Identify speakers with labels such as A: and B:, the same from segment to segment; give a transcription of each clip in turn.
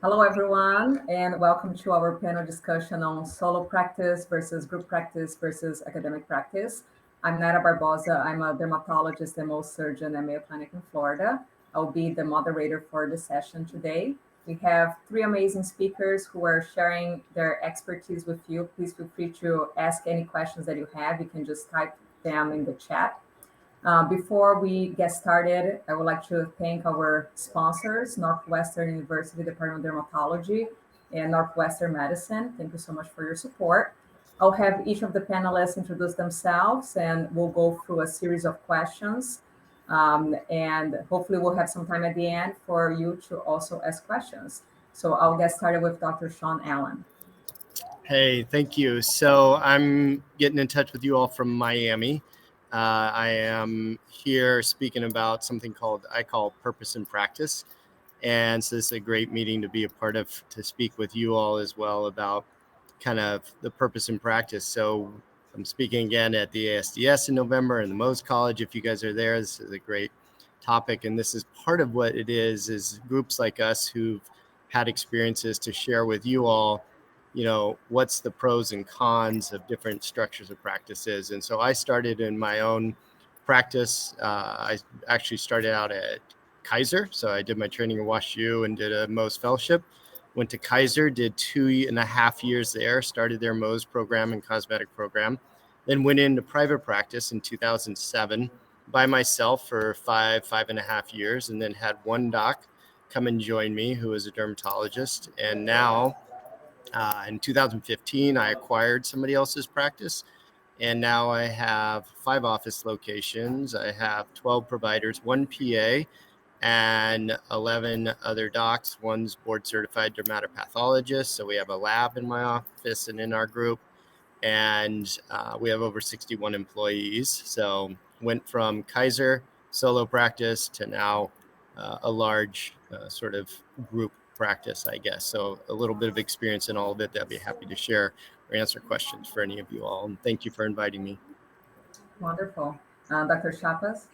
A: Hello, everyone, and welcome to our panel discussion on solo practice versus group practice versus academic practice. I'm Nara Barbosa. I'm a dermatologist and Mohs surgeon at Mayo Clinic in Florida. I'll be the moderator for the session today. We have three amazing speakers who are sharing their expertise with you. Please feel free to ask any questions that you have. You can just type them in the chat. Before we get started, I would like to thank our sponsors, Northwestern University Department of Dermatology and Northwestern Medicine. Thank you so much for your support. I'll have each of the panelists introduce themselves and we'll go through a series of questions. And hopefully we'll have some time at the end for you to also ask questions. So I'll get started with Dr. Shawn Allen.
B: Hey, thank you. So I'm getting in touch with you all from Miami. I am here speaking about something I call Purpose in Practice. And so this is a great meeting to be a part of, to speak with you all as well about kind of the purpose in practice. So I'm speaking again at the ASDS in November and the Mohs College. If you guys are there, this is a great topic. And this is part of what it is groups like us who've had experiences to share with you all, what's the pros and cons of different structures of practices. And so I started in my own practice. I actually started out at Kaiser. So I did my training at WashU and did a Mohs fellowship. Went to Kaiser, did 2.5 years there, started their Mohs program and cosmetic program. Then went into private practice in 2007 by myself for 5.5 years, and then had one doc come and join me who was a dermatologist. And now in 2015, I acquired somebody else's practice. And now I have 5 office locations. I have 12 providers, 1 PA, and 11 other docs. One's board certified dermatopathologist. So we have a lab in my office and in our group. And we have over 61 employees. So went from Kaiser solo practice to now a large sort of group practice, I guess. So a little bit of experience in all of it that I'd be happy to share or answer questions for any of you all. And thank you for inviting me.
A: Wonderful. Dr. Chapas?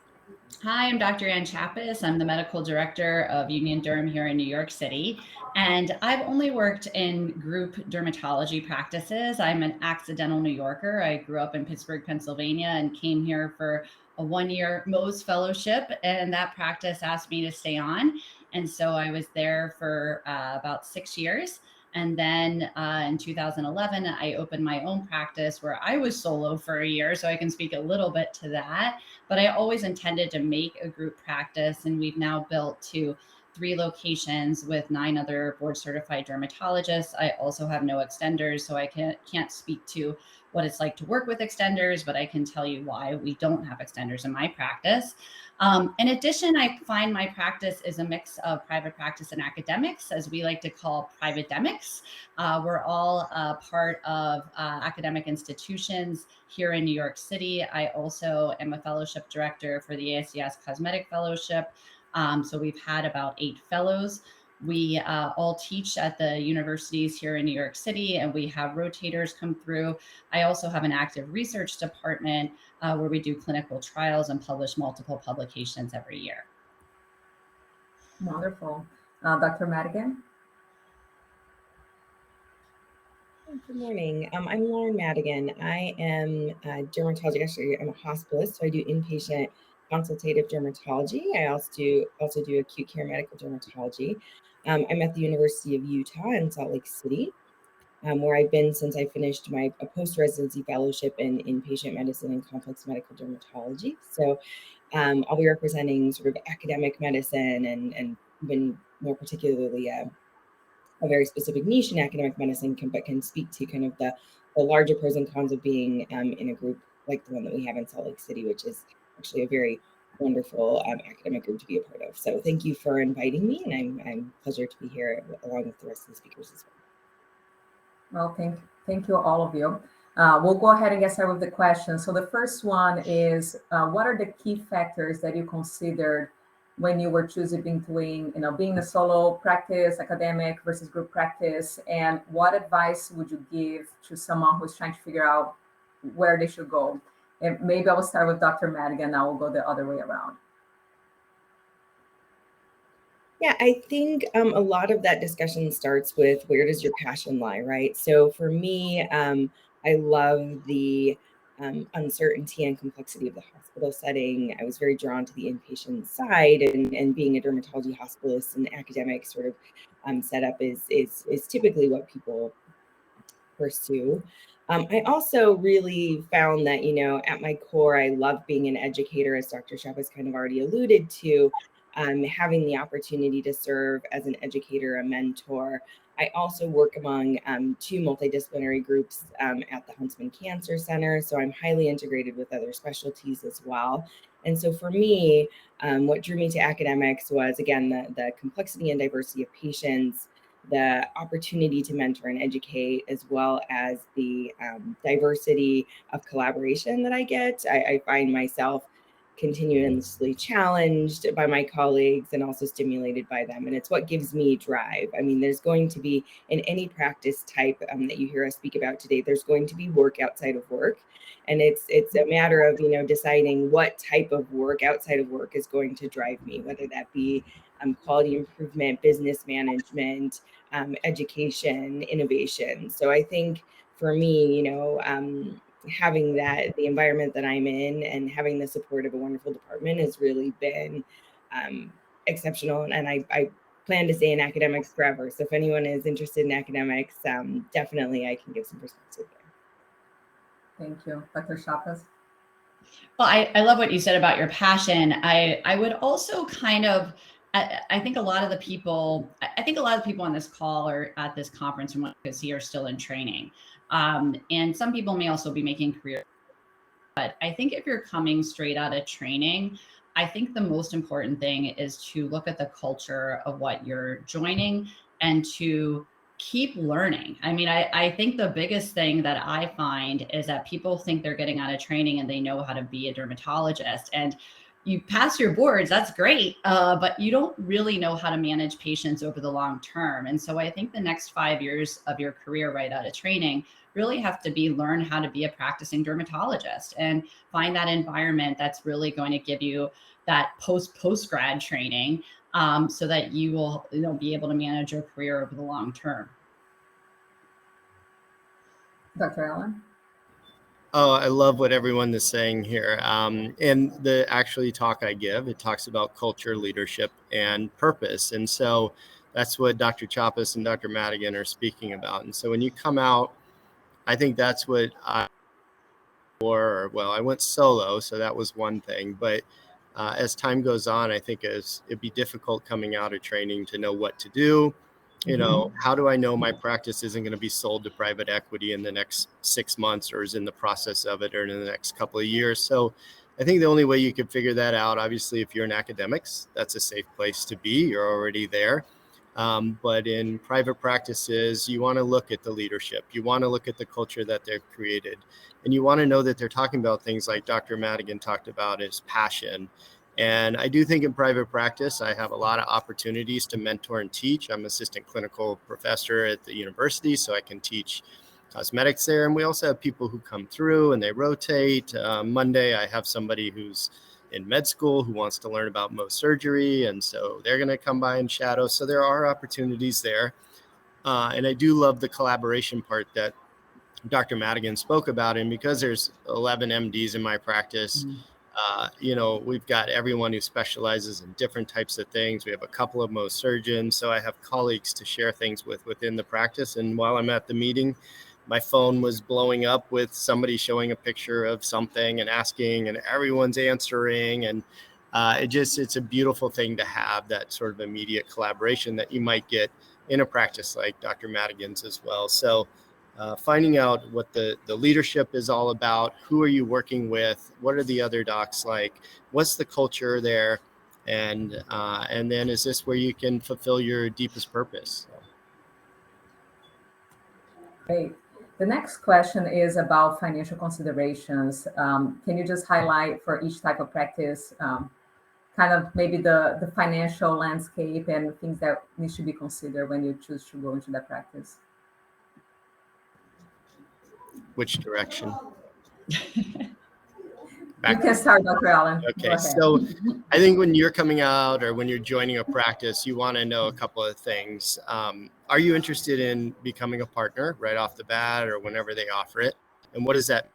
C: Hi, I'm Dr. Chapas. I'm the medical director of UnionDerm here in New York City. And I've only worked in group dermatology practices. I'm an accidental New Yorker. I grew up in Pittsburgh, Pennsylvania, and came here for a 1-year Mohs fellowship. And that practice asked me to stay on. And so I was there for about 6 years. And then in 2011, I opened my own practice where I was solo for a year. So I can speak a little bit to that. But I always intended to make a group practice. And we've now built to 3 locations with 9 other board certified dermatologists. I also have no extenders, so I can't speak to what it's like to work with extenders, but I can tell you why we don't have extenders in my practice. In addition, I find my practice is a mix of private practice and academics, as we like to call privatedemics. We're all part of academic institutions here in New York City. I also am a fellowship director for the ASDS Cosmetic Fellowship. So we've had about 8 fellows. We all teach at the universities here in New York City, and we have rotators come through. I also have an active research department where we do clinical trials and publish multiple publications every year.
A: Wonderful. Dr. Madigan?
D: Good morning. I'm Lauren Madigan. I am a dermatologist. Actually, I'm a hospitalist, so I do inpatient consultative dermatology. I also do acute care medical dermatology. I'm at the University of Utah in Salt Lake City, where I've been since I finished my post-residency fellowship in inpatient medicine and complex medical dermatology. So I'll be representing sort of academic medicine and even more particularly a very specific niche in academic medicine, but can speak to kind of the larger pros and cons of being in a group like the one that we have in Salt Lake City, which is actually a very wonderful academic group to be a part of. So thank you for inviting me, and I'm pleasure to be here along with the rest of the speakers as well.
A: Well, thank you all of you. We'll go ahead and get started with the questions. So the first one is, what are the key factors that you considered when you were choosing between, being a solo practice, academic versus group practice, and what advice would you give to someone who's trying to figure out where they should go? And maybe I will start with Dr. Madigan, now we'll go the other way around.
D: Yeah, I think a lot of that discussion starts with where does your passion lie, right? So for me, I love the uncertainty and complexity of the hospital setting. I was very drawn to the inpatient side, and being a dermatology hospitalist and academic sort of setup is typically what people pursue. I also really found that, at my core, I love being an educator, as Dr. Chapas kind of already alluded to, having the opportunity to serve as an educator, a mentor. I also work among two multidisciplinary groups at the Huntsman Cancer Center, so I'm highly integrated with other specialties as well. And so for me, what drew me to academics was, again, the complexity and diversity of patients, the opportunity to mentor and educate, as well as the diversity of collaboration that I get. I find myself continuously challenged by my colleagues and also stimulated by them. And it's what gives me drive. I mean, there's going to be, in any practice type that you hear us speak about today, there's going to be work outside of work. And it's a matter of, deciding what type of work outside of work is going to drive me, whether that be quality improvement, business management, education, innovation. So I think for me, having the environment that I'm in and having the support of a wonderful department has really been exceptional. And I plan to stay in academics forever. So if anyone is interested in academics, definitely I can give some perspective there.
A: Thank you. Dr. Chapas?
C: Well, I love what you said about your passion. I would also kind of, I think a lot of the people on this call or at this conference from what I could see are still in training. And some people may also be making career. But I think if you're coming straight out of training, I think the most important thing is to look at the culture of what you're joining and to keep learning. I mean, I think the biggest thing that I find is that people think they're getting out of training and they know how to be a dermatologist. And you pass your boards, that's great, but you don't really know how to manage patients over the long term. And so I think the next 5 years of your career right out of training really have to be learn how to be a practicing dermatologist and find that environment that's really going to give you that post grad training, so that you will be able to manage your career over the long term.
A: Dr. Allen?
B: Oh, I love what everyone is saying here. And the actually talk I give, it talks about culture, leadership, and purpose. And so that's what Dr. Chapas and Dr. Madigan are speaking about. And so when you come out, I think that's what I went solo, so that was one thing. But as time goes on, I think it'd be difficult coming out of training to know what to do. How do I know my practice isn't going to be sold to private equity in the next 6 months or is in the process of it or in the next couple of years? So I think the only way you could figure that out, obviously, if you're in academics, that's a safe place to be. You're already there. But in private practices, you want to look at the leadership. You want to look at the culture that they've created. And you want to know that they're talking about things like Dr. Madigan talked about is passion. And I do think in private practice, I have a lot of opportunities to mentor and teach. I'm assistant clinical professor at the university, so I can teach cosmetics there. And we also have people who come through and they rotate. Monday, I have somebody who's in med school who wants to learn about Mohs surgery. And so they're going to come by and shadow. So there are opportunities there. And I do love the collaboration part that Dr. Madigan spoke about. And because there's 11 MDs in my practice, we've got everyone who specializes in different types of things. We have a couple of Mohs surgeons. So I have colleagues to share things with within the practice. And while I'm at the meeting, my phone was blowing up with somebody showing a picture of something and asking, and everyone's answering. And it's a beautiful thing to have that sort of immediate collaboration that you might get in a practice like Dr. Madigan's as well. So finding out what the leadership is all about, who are you working with, what are the other docs like, what's the culture there, and then is this where you can fulfill your deepest purpose?
A: Great. The next question is about financial considerations. Can you just highlight for each type of practice, kind of maybe the financial landscape and things that need to be considered when you choose to go into that practice?
B: Which direction?
A: You can start, Dr. Allen. Go
B: Okay,
A: ahead.
B: so I think when you're coming out or when you're joining a practice, you want to know a couple of things. Are you interested in becoming a partner right off the bat or whenever they offer it? And what does that?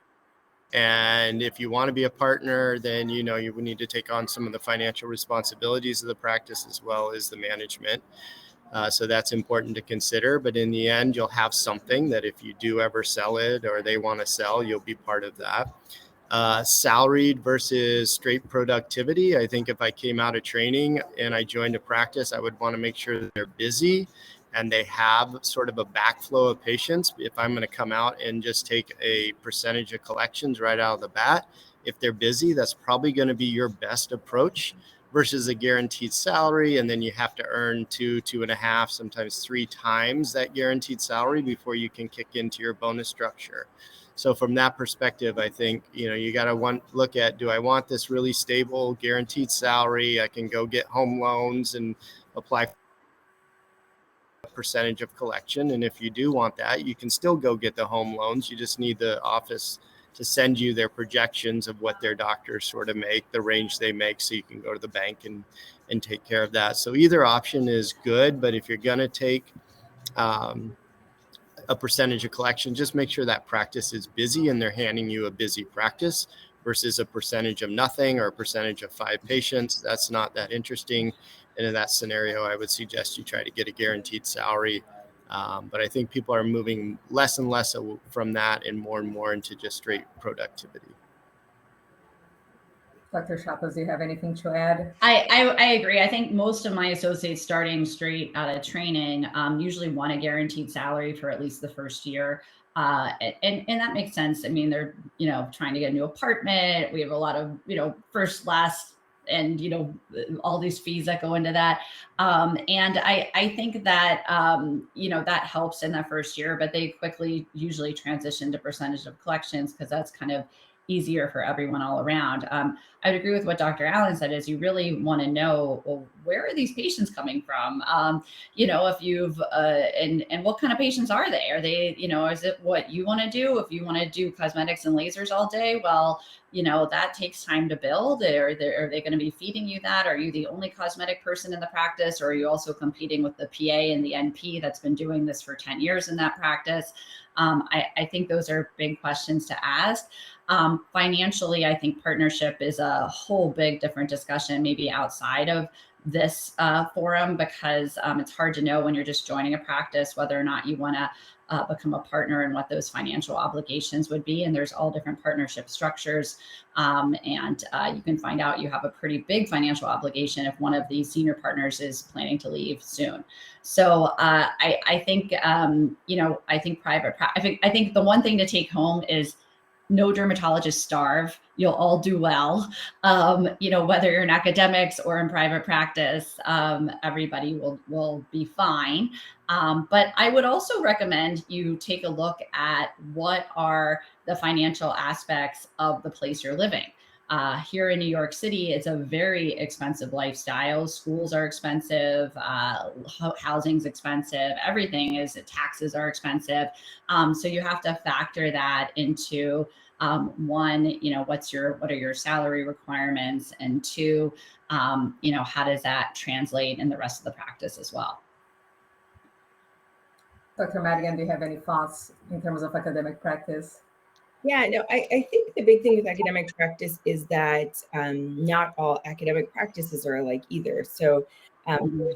B: And if you want to be a partner, then you would need to take on some of the financial responsibilities of the practice as well as the management. So that's important to consider. But in the end, you'll have something that if you do ever sell it or they want to sell, you'll be part of that. Salaried versus straight productivity. I think if I came out of training and I joined a practice, I would want to make sure that they're busy and they have sort of a backflow of patients. If I'm going to come out and just take a percentage of collections right out of the bat, if they're busy, that's probably going to be your best approach versus a guaranteed salary. And then you have to earn 2.5, sometimes 3 times that guaranteed salary before you can kick into your bonus structure. So from that perspective, I think, you got to look at, do I want this really stable, guaranteed salary? I can go get home loans and apply for a percentage of collection. And if you do want that, you can still go get the home loans. You just need the office to send you their projections of what their doctors sort of make, the range they make, so you can go to the bank and take care of that. So either option is good, but if you're going to take a percentage of collection, just make sure that practice is busy and they're handing you a busy practice versus a percentage of nothing or a percentage of 5 patients. That's not that interesting. And in that scenario, I would suggest you try to get a guaranteed salary. But I think people are moving less and less from that and more into just straight productivity.
A: Dr. Chapas, do you have anything to add?
C: I agree. I think most of my associates starting straight out of training usually want a guaranteed salary for at least the first year. And that makes sense. I mean, they're, trying to get a new apartment. We have a lot of, first, last, and, all these fees that go into that. And I think that, that helps in that first year, but they quickly usually transition to percentage of collections because that's kind of easier for everyone all around. I would agree with what Dr. Allen said, is you really want to know, well, where are these patients coming from? If you've, and what kind of patients are they? Are they, is it what you want to do? If you want to do cosmetics and lasers all day, well, that takes time to build. Are they going to be feeding you that? Are you the only cosmetic person in the practice? Or are you also competing with the PA and the NP that's been doing this for 10 years in that practice? I think those are big questions to ask. Financially, I think partnership is a whole big different discussion, maybe outside of this forum, because it's hard to know when you're just joining a practice whether or not you want to become a partner and what those financial obligations would be. And there's all different partnership structures. And you can find out you have a pretty big financial obligation if one of these senior partners is planning to leave soon. So I think, I think I think the one thing to take home is no dermatologists starve. You'll all do well. Whether you're in academics or in private practice, everybody will be fine. But I would also recommend you take a look at what are the financial aspects of the place you're living. Here in New York City, it's a very expensive lifestyle. Schools are expensive, housing's expensive, everything is, taxes are expensive. So you have to factor that into one, what are your salary requirements? And two, how does that translate in the rest of the practice as well?
A: Dr. Madigan, do you have any thoughts in terms of academic practice?
D: Yeah, no, I think the big thing with academic practice is that not all academic practices are alike either. So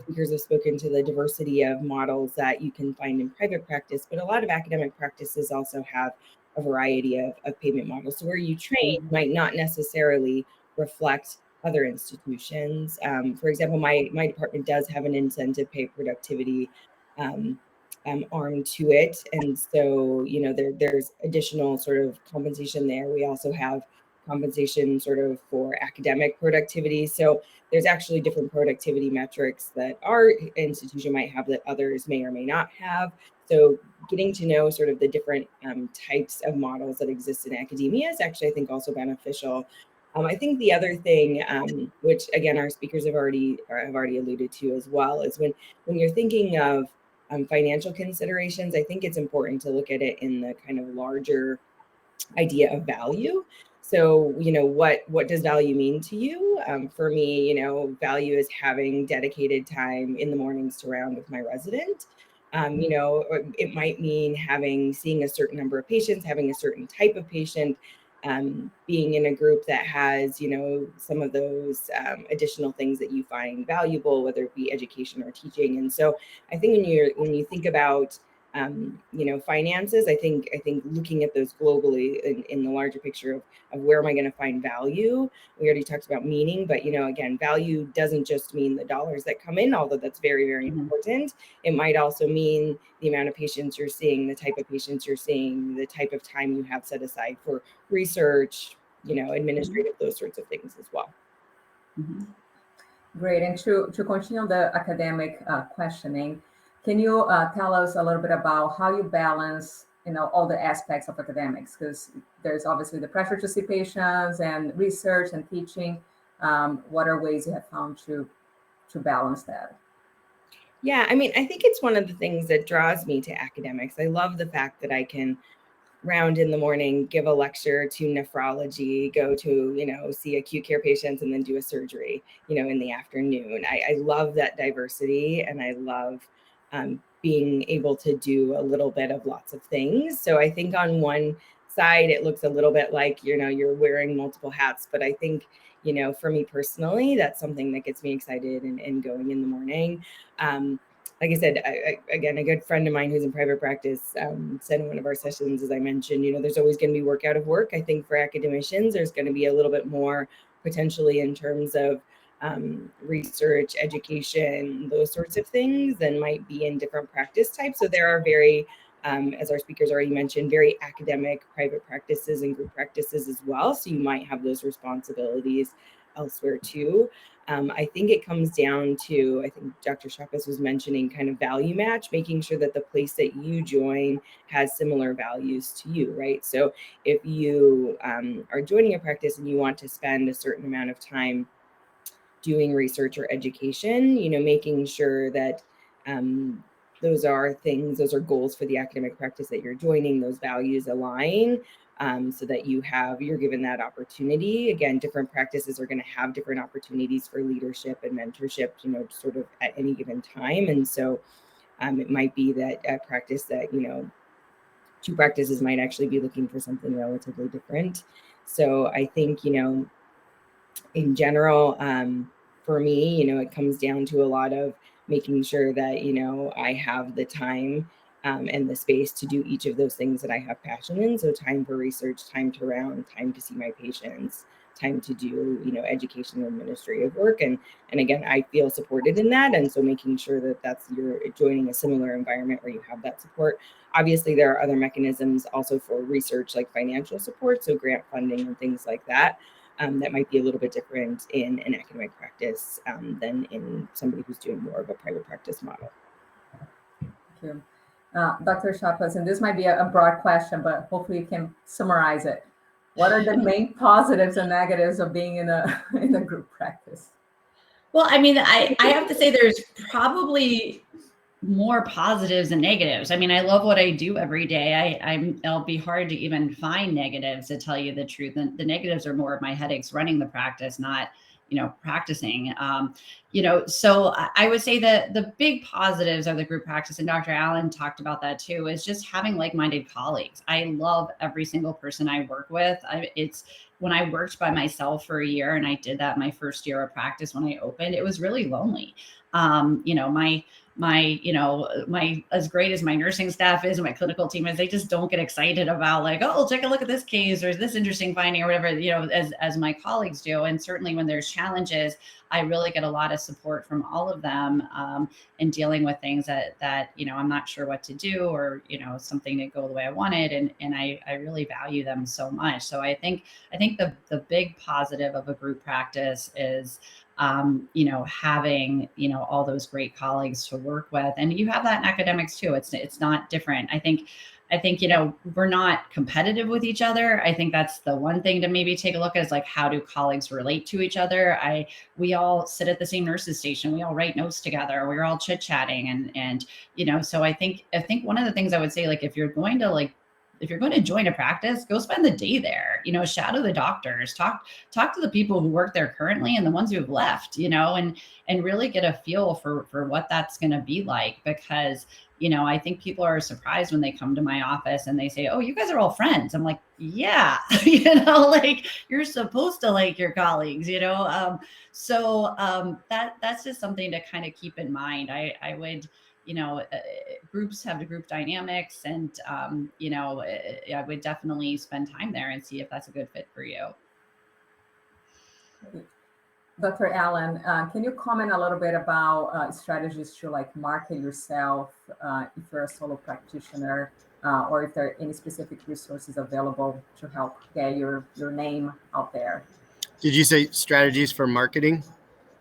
D: speakers have spoken to the diversity of models that you can find in private practice, but a lot of academic practices also have a variety of payment models. So where you train might not necessarily reflect other institutions. For example, my department does have an incentive pay productivity arm to it. And so, there's additional sort of compensation there. We also have compensation sort of for academic productivity. So there's actually different productivity metrics that our institution might have that others may or may not have. So getting to know sort of the different types of models that exist in academia is actually, I think, also beneficial. I think the other thing, which again, our speakers have already alluded to as well, is when you're thinking of financial considerations, I think it's important to look at it in the kind of larger idea of value. So, what does value mean to you? For me, value is having dedicated time in the mornings to round with my resident. Or it might mean seeing a certain number of patients, having a certain type of patient, being in a group that has, some of those additional things that you find valuable, whether it be education or teaching. And so I think when you think about finances, I think looking at those globally in the larger picture of where am I going to find value? We already talked about meaning, but again, value doesn't just mean the dollars that come in, although that's very, very important. It might also mean the amount of patients you're seeing, the type of patients you're seeing, the type of time you have set aside for research, administrative, those sorts of things as well.
A: Great. And to continue the academic questioning, can you tell us a little bit about how you balance, all the aspects of academics? Because there's obviously the pressure to see patients and research and teaching. What are ways you have found to balance that?
D: Yeah, I mean, I think it's one of the things that draws me to academics. I love the fact that I can round in the morning, give a lecture to nephrology, go to, see acute care patients, and then do a surgery, in the afternoon. I love that diversity, and I love being able to do a little bit of lots of things. So I think on one side, it looks a little bit like, you're wearing multiple hats, but I think, for me personally, that's something that gets me excited and going in the morning. Like I said, again, a good friend of mine who's in private practice said in one of our sessions, as I mentioned, there's always going to be work out of work. I think for academicians, there's going to be a little bit more potentially in terms of research, education, those sorts of things than might be in different practice types. So there are very, as our speakers already mentioned, very academic private practices and group practices as well. So you might have those responsibilities elsewhere too. I think it comes down to, I think Dr. Chapas was mentioning kind of value match, making sure that the place that you join has similar values to you, right? So if you are joining a practice and you want to spend a certain amount of time doing research or education, making sure that those are goals for the academic practice that you're joining, those values align, so that you're given that opportunity. Again, different practices are going to have different opportunities for leadership and mentorship, sort of at any given time. And so it might be that a practice that, two practices might actually be looking for something relatively different. So I think, in general, for me, it comes down to a lot of making sure that, I have the time and the space to do each of those things that I have passion in. So time for research, time to round, time to see my patients, time to do, education and administrative work. And again, I feel supported in that. And so making sure that you're joining a similar environment where you have that support. Obviously, there are other mechanisms also for research, like financial support, so grant funding and things like that. That might be a little bit different in an academic practice than in somebody who's doing more of a private practice model.
A: Thank you. Dr. Chapas, and this might be a broad question, but hopefully you can summarize it. What are the main positives and negatives of being in a group practice?
C: Well, I mean, I have to say there's probably more positives than negatives. I mean, I love what I do every day. It'll be hard to even find negatives, to tell you the truth. And the negatives are more of my headaches running the practice, not, practicing. So I would say that the big positives of the group practice, and Dr. Allen talked about that too, is just having like-minded colleagues. I love every single person I work with. When I worked by myself for a year, and I did that my first year of practice when I opened, it was really lonely. My as great as my nursing staff is, my clinical team is, they just don't get excited about like, oh, take a look at this case or this interesting finding or whatever, as my colleagues do. And certainly when there's challenges, I really get a lot of support from all of them in dealing with things that I'm not sure what to do, or something didn't go the way I wanted, and I really value them so much. So I think the big positive of a group practice is having all those great colleagues to work with, and you have that in academics too. It's not different. I think we're not competitive with each other. I think that's the one thing to maybe take a look at, is like, how do colleagues relate to each other? We all sit at the same nurses station. We all write notes together. We're all chit chatting, and so I think one of the things I would say, like, if you're going to like if you're going to join a practice, go spend the day there, you know, shadow the doctors, talk to the people who work there currently and the ones who have left, you know, and really get a feel for what that's going to be like. Because, you know, I think people are surprised when they come to my office and they say, oh, you guys are all friends. I'm like, yeah, you know, like you're supposed to like your colleagues, you know? That's just something to kind of keep in mind. I would, you know, groups have the group dynamics, and you know, I would definitely spend time there and see if that's a good fit for you.
A: Dr. Allen, can you comment a little bit about strategies to like market yourself if you're a solo practitioner, or if there are any specific resources available to help get your name out there?
B: Did you say strategies for marketing?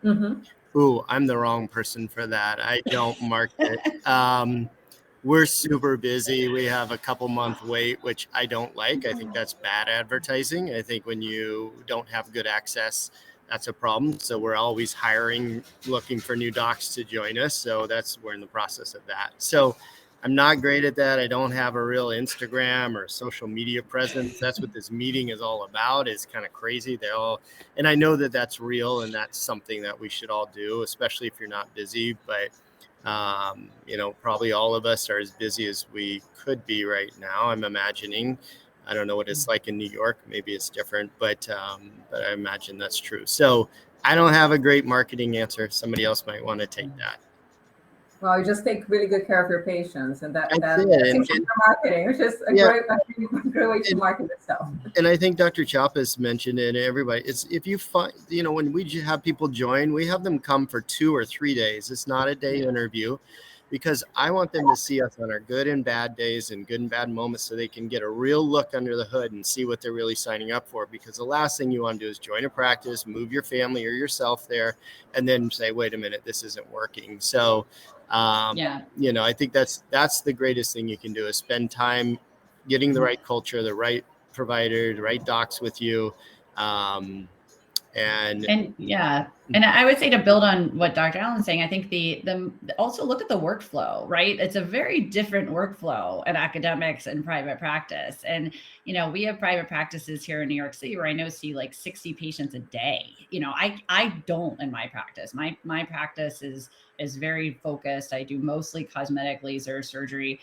A: Mm-hmm.
B: Ooh, I'm the wrong person for that. I don't market. We're super busy. We have a couple month wait, which I don't like. I think that's bad advertising. I think when you don't have good access, that's a problem. So we're always hiring, looking for new docs to join us. So we're in the process of that. So I'm not great at that. I don't have a real Instagram or social media presence. That's what this meeting is all about. It's kind of crazy. And I know that that's real, and that's something that we should all do, especially if you're not busy. But you know, probably all of us are as busy as we could be right now. I'm imagining. I don't know what it's like in New York. Maybe it's different, but I imagine that's true. So I don't have a great marketing answer. Somebody else might want to take that.
A: Well, you just take really good care of your patients, and that
B: And
A: seems to be marketing, which is a great way to market yourself.
B: And I think Dr. Chapas mentioned it. Everybody, it's if you find, you know, when we have people join, we have them come for 2 or 3 days. It's not a day interview, because I want them to see us on our good and bad days and good and bad moments, so they can get a real look under the hood and see what they're really signing up for. Because the last thing you want to do is join a practice, move your family or yourself there, and then say, wait a minute, this isn't working. So, you know, I think that's the greatest thing you can do, is spend time getting the right culture, the right provider, the right docs with you.
C: And I would say, to build on what Dr. Allen's saying, I think the also look at the workflow, right? It's a very different workflow at academics and private practice. And, you know, we have private practices here in New York City where I see like 60 patients a day. You know, I don't in my practice. My practice is very focused. I do mostly cosmetic, laser, surgery.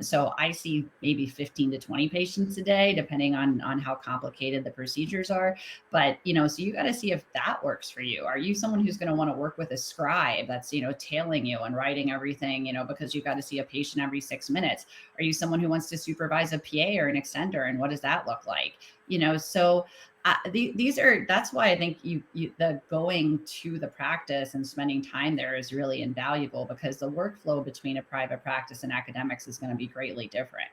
C: So I see maybe 15 to 20 patients a day, depending on how complicated the procedures are. But, you know, so you got to see if that works for you. Are you someone who's going to want to work with a scribe that's, you know, tailing you and writing everything, you know, because you've got to see a patient every 6 minutes? Are you someone who wants to supervise a PA or an extender? And what does that look like? You know, so that's why I think the going to the practice and spending time there is really invaluable, because the workflow between a private practice and academics is going to be greatly different.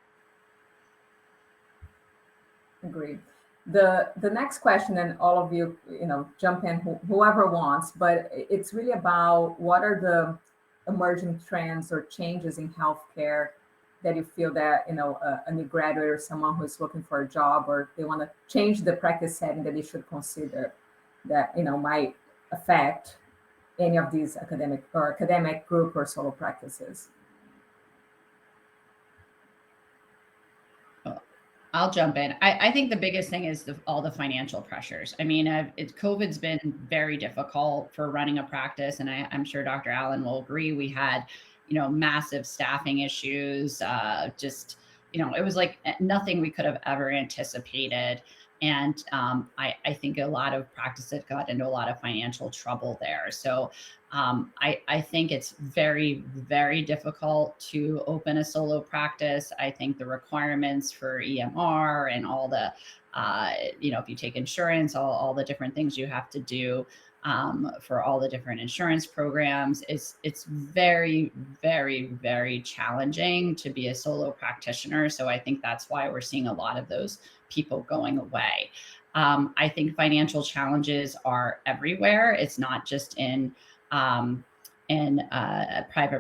A: Agreed. The next question, and all of you, you know, jump in, whoever wants, but it's really about what are the emerging trends or changes in healthcare that you feel that, you know, a new graduate or someone who's looking for a job, or they want to change the practice setting, that they should consider that, you know, might affect any of these academic group or solo practices.
C: I'll jump in. I think the biggest thing is all the financial pressures. I mean, COVID's been very difficult for running a practice, and I'm sure Dr. Allen will agree. We had, you know, massive staffing issues. Just, you know, it was like nothing we could have ever anticipated. And I think a lot of practices got into a lot of financial trouble there. So I think it's very, very difficult to open a solo practice. I think the requirements for EMR and all the, you know, if you take insurance, all the different things you have to do for all the different insurance programs, it's very, very, very challenging to be a solo practitioner. So I think that's why we're seeing a lot of those people going away. I think financial challenges are everywhere. It's not just in private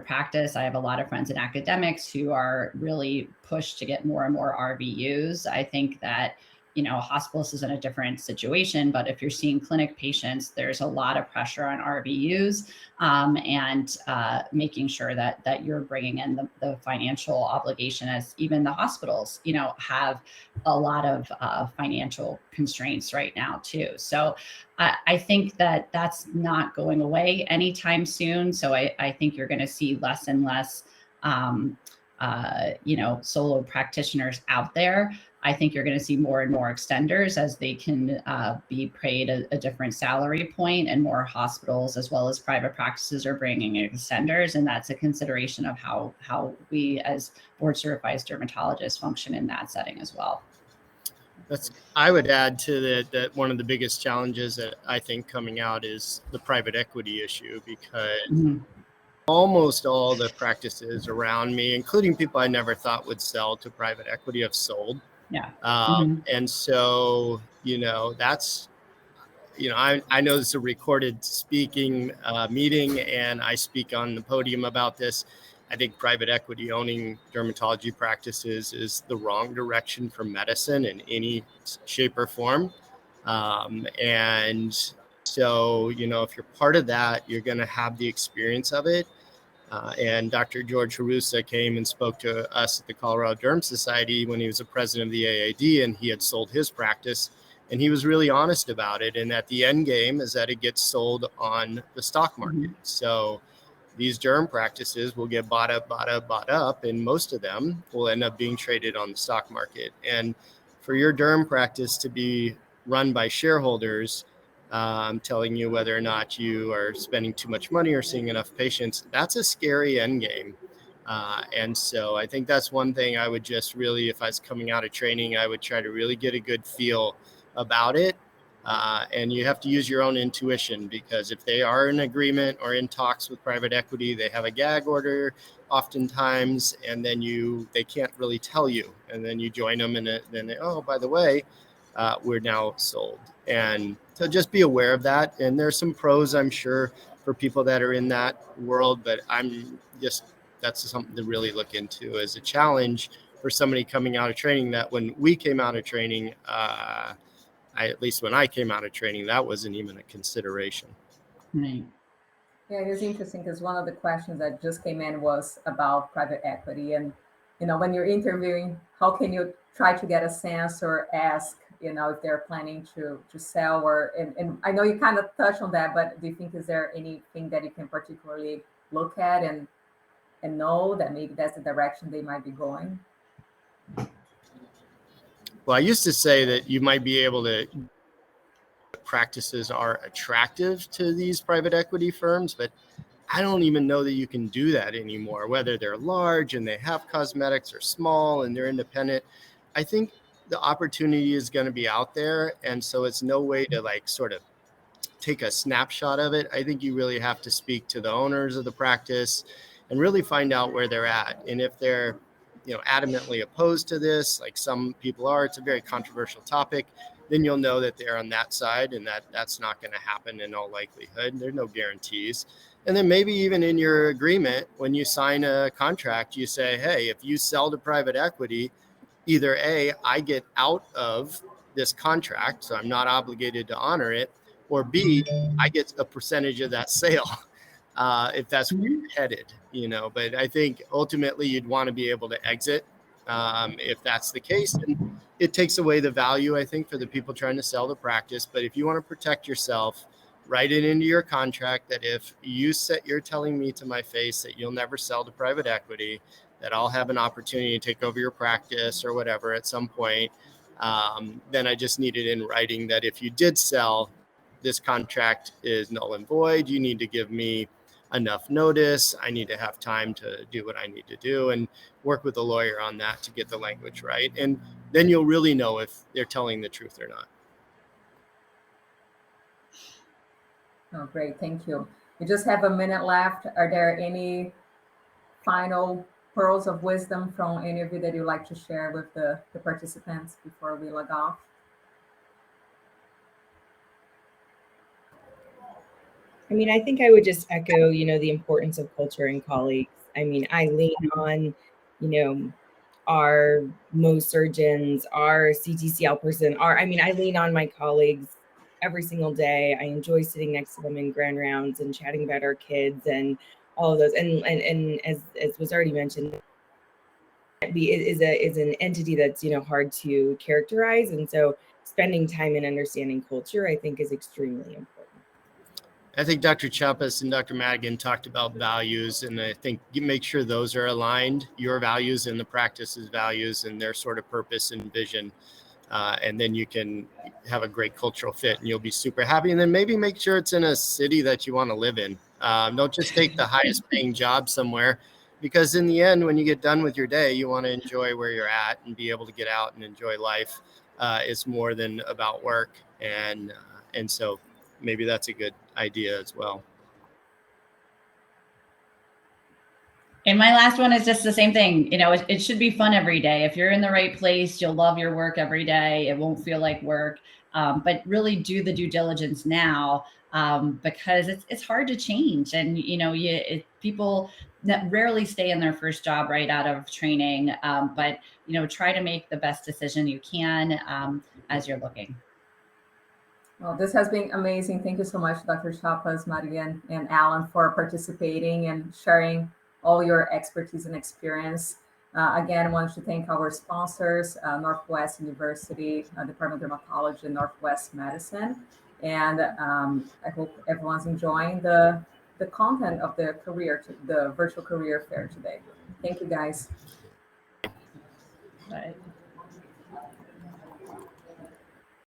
C: practice. I have a lot of friends in academics who are really pushed to get more and more RVUs. I think that hospitals is in a different situation, but if you're seeing clinic patients, there's a lot of pressure on RVUs, and making sure that you're bringing in the financial obligation, as even the hospitals, have a lot of financial constraints right now too. So I think that that's not going away anytime soon. So I think you're going to see less and less, solo practitioners out there. I think you're going to see more and more extenders as they can be paid a different salary point, and more hospitals as well as private practices are bringing in extenders. And that's a consideration of how we as board certified dermatologists function in that setting as well.
B: I would add to that one of the biggest challenges that I think coming out is the private equity issue, because almost all the practices around me, including people I never thought would sell to private equity, have sold.
C: Yeah.
B: And so, that's, I know this is a recorded speaking meeting, and I speak on the podium about this. I think private equity owning dermatology practices is the wrong direction for medicine in any shape or form. And so, if you're part of that, you're going to have the experience of it. And Dr. George Harusa came and spoke to us at the Colorado Derm Society when he was the president of the AAD, and he had sold his practice. And he was really honest about it. And at the end game is that it gets sold on the stock market. So these derm practices will get bought up, and most of them will end up being traded on the stock market. And for your derm practice to be run by shareholders, telling you whether or not you are spending too much money or seeing enough patients, that's a scary end game. And so I think that's one thing I would just really, if I was coming out of training, I would try to really get a good feel about it. And you have to use your own intuition, because if they are in agreement or in talks with private equity, they have a gag order oftentimes, and then they can't really tell you. And then you join them, and then oh, by the way, we're now sold. And so just be aware of that. And there's some pros, I'm sure, for people that are in that world, but that's something to really look into as a challenge for somebody coming out of training, that when we came out of training, at least when I came out of training, that wasn't even a consideration.
C: Right.
A: Yeah, it is interesting because one of the questions that just came in was about private equity. And, when you're interviewing, how can you try to get a sense or ask, if they're planning to sell, and I know you kind of touched on that, but do you think, is there anything that you can particularly look at and know that maybe that's the direction they might be going?
B: Well, I used to say that you might be able to practices are attractive to these private equity firms, but I don't even know that you can do that anymore, whether they're large and they have cosmetics or small and they're independent. I think the opportunity is going to be out there. And so it's no way to sort of take a snapshot of it. I think you really have to speak to the owners of the practice and really find out where they're at. And if they're, adamantly opposed to this, like some people are, it's a very controversial topic, then you'll know that they're on that side, and that's not going to happen in all likelihood. There's no guarantees. And then maybe even in your agreement, when you sign a contract, you say, hey, if you sell to private equity, either A, I get out of this contract, so I'm not obligated to honor it, or B, I get a percentage of that sale, if that's where you're headed, But I think ultimately you'd want to be able to exit if that's the case. And it takes away the value, I think, for the people trying to sell the practice. But if you want to protect yourself, write it into your contract that if you're telling me to my face that you'll never sell to private equity, that I'll have an opportunity to take over your practice or whatever at some point, then I just need it in writing that if you did sell, this contract is null and void. You need to give me enough notice. I need to have time to do what I need to do and work with a lawyer on that to get the language right. And then you'll really know if they're telling the truth or not.
A: Oh, great. Thank you. We just have a minute left. Are there any final pearls of wisdom from any of you that you'd like to share with the participants before we log off?
D: I mean, I think I would just echo, the importance of culture and colleagues. I mean, I lean on, our Mohs surgeons, our CTCL person, I lean on my colleagues every single day. I enjoy sitting next to them in grand rounds and chatting about our kids and all of those. And as was already mentioned, is an entity that's, hard to characterize. And so spending time and understanding culture, I think, is extremely important.
B: I think Dr. Chapas and Dr. Madigan talked about values, and I think you make sure those are aligned, your values and the practice's values and their sort of purpose and vision. And then you can have a great cultural fit and you'll be super happy. And then maybe make sure it's in a city that you want to live in. Don't just take the highest paying job somewhere, because in the end, when you get done with your day, you want to enjoy where you're at and be able to get out and enjoy life. It's more than about work. And so maybe that's a good idea as well.
C: And my last one is just the same thing. It should be fun every day. If you're in the right place, you'll love your work every day. It won't feel like work. But really do the due diligence now, because it's hard to change. And, people that rarely stay in their first job right out of training. But, try to make the best decision you can as you're looking.
A: Well, this has been amazing. Thank you so much, Dr. Chapas, Madigan, and Alan, for participating and sharing all your expertise and experience. Again, I wanted to thank our sponsors, Northwest University, Department of Dermatology, and Northwest Medicine. And I hope everyone's enjoying the content of the virtual career fair today. Thank you, guys.
C: Bye.